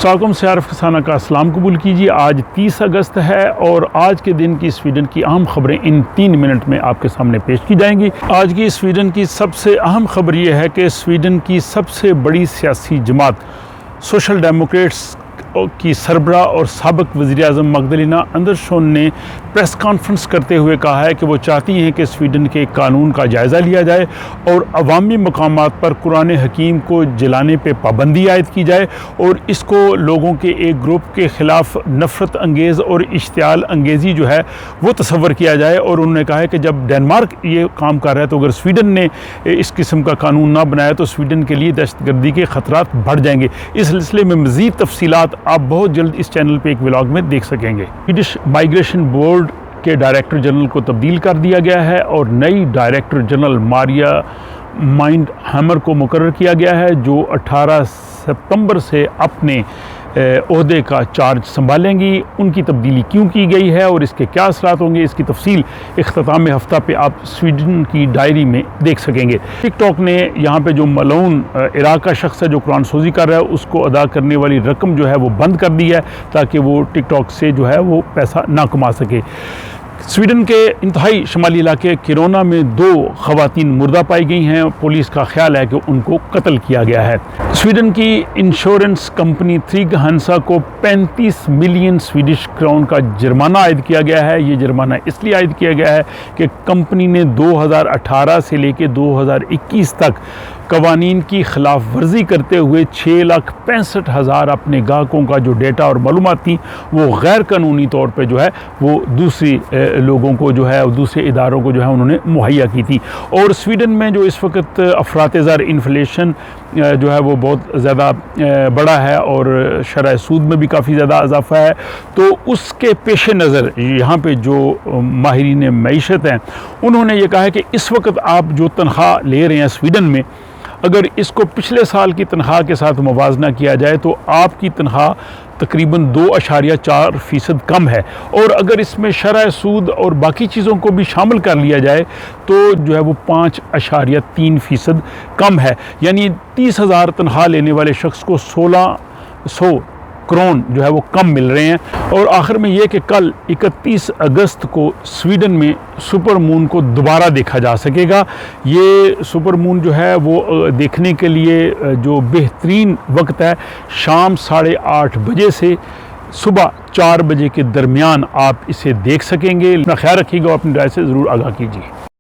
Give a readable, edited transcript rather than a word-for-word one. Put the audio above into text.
Stockholm से आरिफ खसाना का अस्सलाम कबूल कीजिए। आज 30 अगस्त है और आज के दिन की स्वीडन की अहम खबरें इन 3 मिनट में आपके सामने पेश की जाएंगी। आज की स्वीडन की सबसे अहम खबर यह है कि स्वीडन की सबसे बड़ी सियासी जमात सोशल डेमोक्रेट्स की सरबराह और साबिक वज़ीर-ए-आज़म मगदलेना एंडरसन ने प्रेस कॉन्फ्रेंस करते हुए कहा है कि वो चाहती हैं कि स्वीडन के कानून का जायज़ा लिया जाए और अवामी मकामात पर कुरान हकीम को जलाने पे पाबंदी आयद की जाए और इसको लोगों के एक ग्रुप के ख़िलाफ़ नफ़रत अंगेज़ और इश्तियाल अंगेज़ी जो है वो तस्वर किया जाए। और उन्होंने कहा है कि जब डेनमार्क ये काम कर रहा है तो अगर स्वीडन ने इस किस्म का कानून ना बनाया तो स्वीडन के लिए दहशतगर्दी के ख़तरात बढ़ जाएंगे। इस सिलसिले में मज़ीद तफसीलात आप बहुत जल्द इस चैनल पे एक व्लॉग में देख सकेंगे। स्वीडिश माइग्रेशन बोर्ड के डायरेक्टर जनरल को तब्दील कर दिया गया है और नई डायरेक्टर जनरल मारिया माइंडहैमर को मुकर्रर किया गया है, जो 18 सितंबर से अपने ओहदे का चार्ज संभालेंगी। उनकी तब्दीली क्यों की गई है और इसके क्या असरात होंगे, इसकी तफसील इख्तिताम हफ्ता पे आप स्वीडन की डायरी में देख सकेंगे। टिकटॉक ने यहाँ पे जो मलून इराक का शख्स है जो कुरान सोजी कर रहा है उसको अदा करने वाली रकम जो है वो बंद कर दी है ताकि वो टिकटॉक से जो है वो पैसा ना कमा सके। स्वीडन के इंतहाई शुमाली इलाके किरोना में 2 ख़वातीन मुर्दा पाई गई हैं। पुलिस का ख्याल है कि उनको कत्ल किया गया है। स्वीडन की इंश्योरेंस कंपनी थ्रिग हंसा को 35 मिलियन स्वीडिश क्राउन का जुर्माना आयद किया गया है। ये जुर्माना इसलिए आयद किया गया है कि कंपनी ने 2018 से लेकर 2021 तक कवानीन की खिलाफ वर्जी करते हुए 6,65,000 अपने ग्राहकों का जो डेटा और मालूमात थी वो गैर कानूनी तौर पे जो है वो दूसरी लोगों को जो है दूसरे इदारों को जो है उन्होंने मुहैया की थी। और स्वीडन में जो इस वक्त अफरात-ए-ज़र इन्फ्लेशन जो है वो बहुत ज़्यादा बड़ा है और शरह सूद में भी काफ़ी ज़्यादा इजाफा है, तो उसके पेश नज़र यहाँ पे जो माहिरीन मईशत हैं उन्होंने ये कहा है कि इस वक्त आप जो तनख्वाह ले रहे हैं स्वीडन में, अगर इसको पिछले साल की तनख्वाह के साथ मुवाजना किया जाए तो आपकी तनख्वाह तकरीबन 2.4% कम है। और अगर इसमें शरह सूद और बाकी चीज़ों को भी शामिल कर लिया जाए तो जो है वो 5.3% कम है। यानी 30,000 तनख्वाह लेने वाले शख्स को 1600 क्रोन जो है वो कम मिल रहे हैं। और आखिर में ये कि कल 31 अगस्त को स्वीडन में सुपर मून को दोबारा देखा जा सकेगा। ये सुपर मून जो है वो देखने के लिए जो बेहतरीन वक्त है शाम 8:30 बजे से सुबह 4 बजे के दरमियान आप इसे देख सकेंगे। अपना ख्याल रखिएगा, अपनी राय से ज़रूर आगाह कीजिए।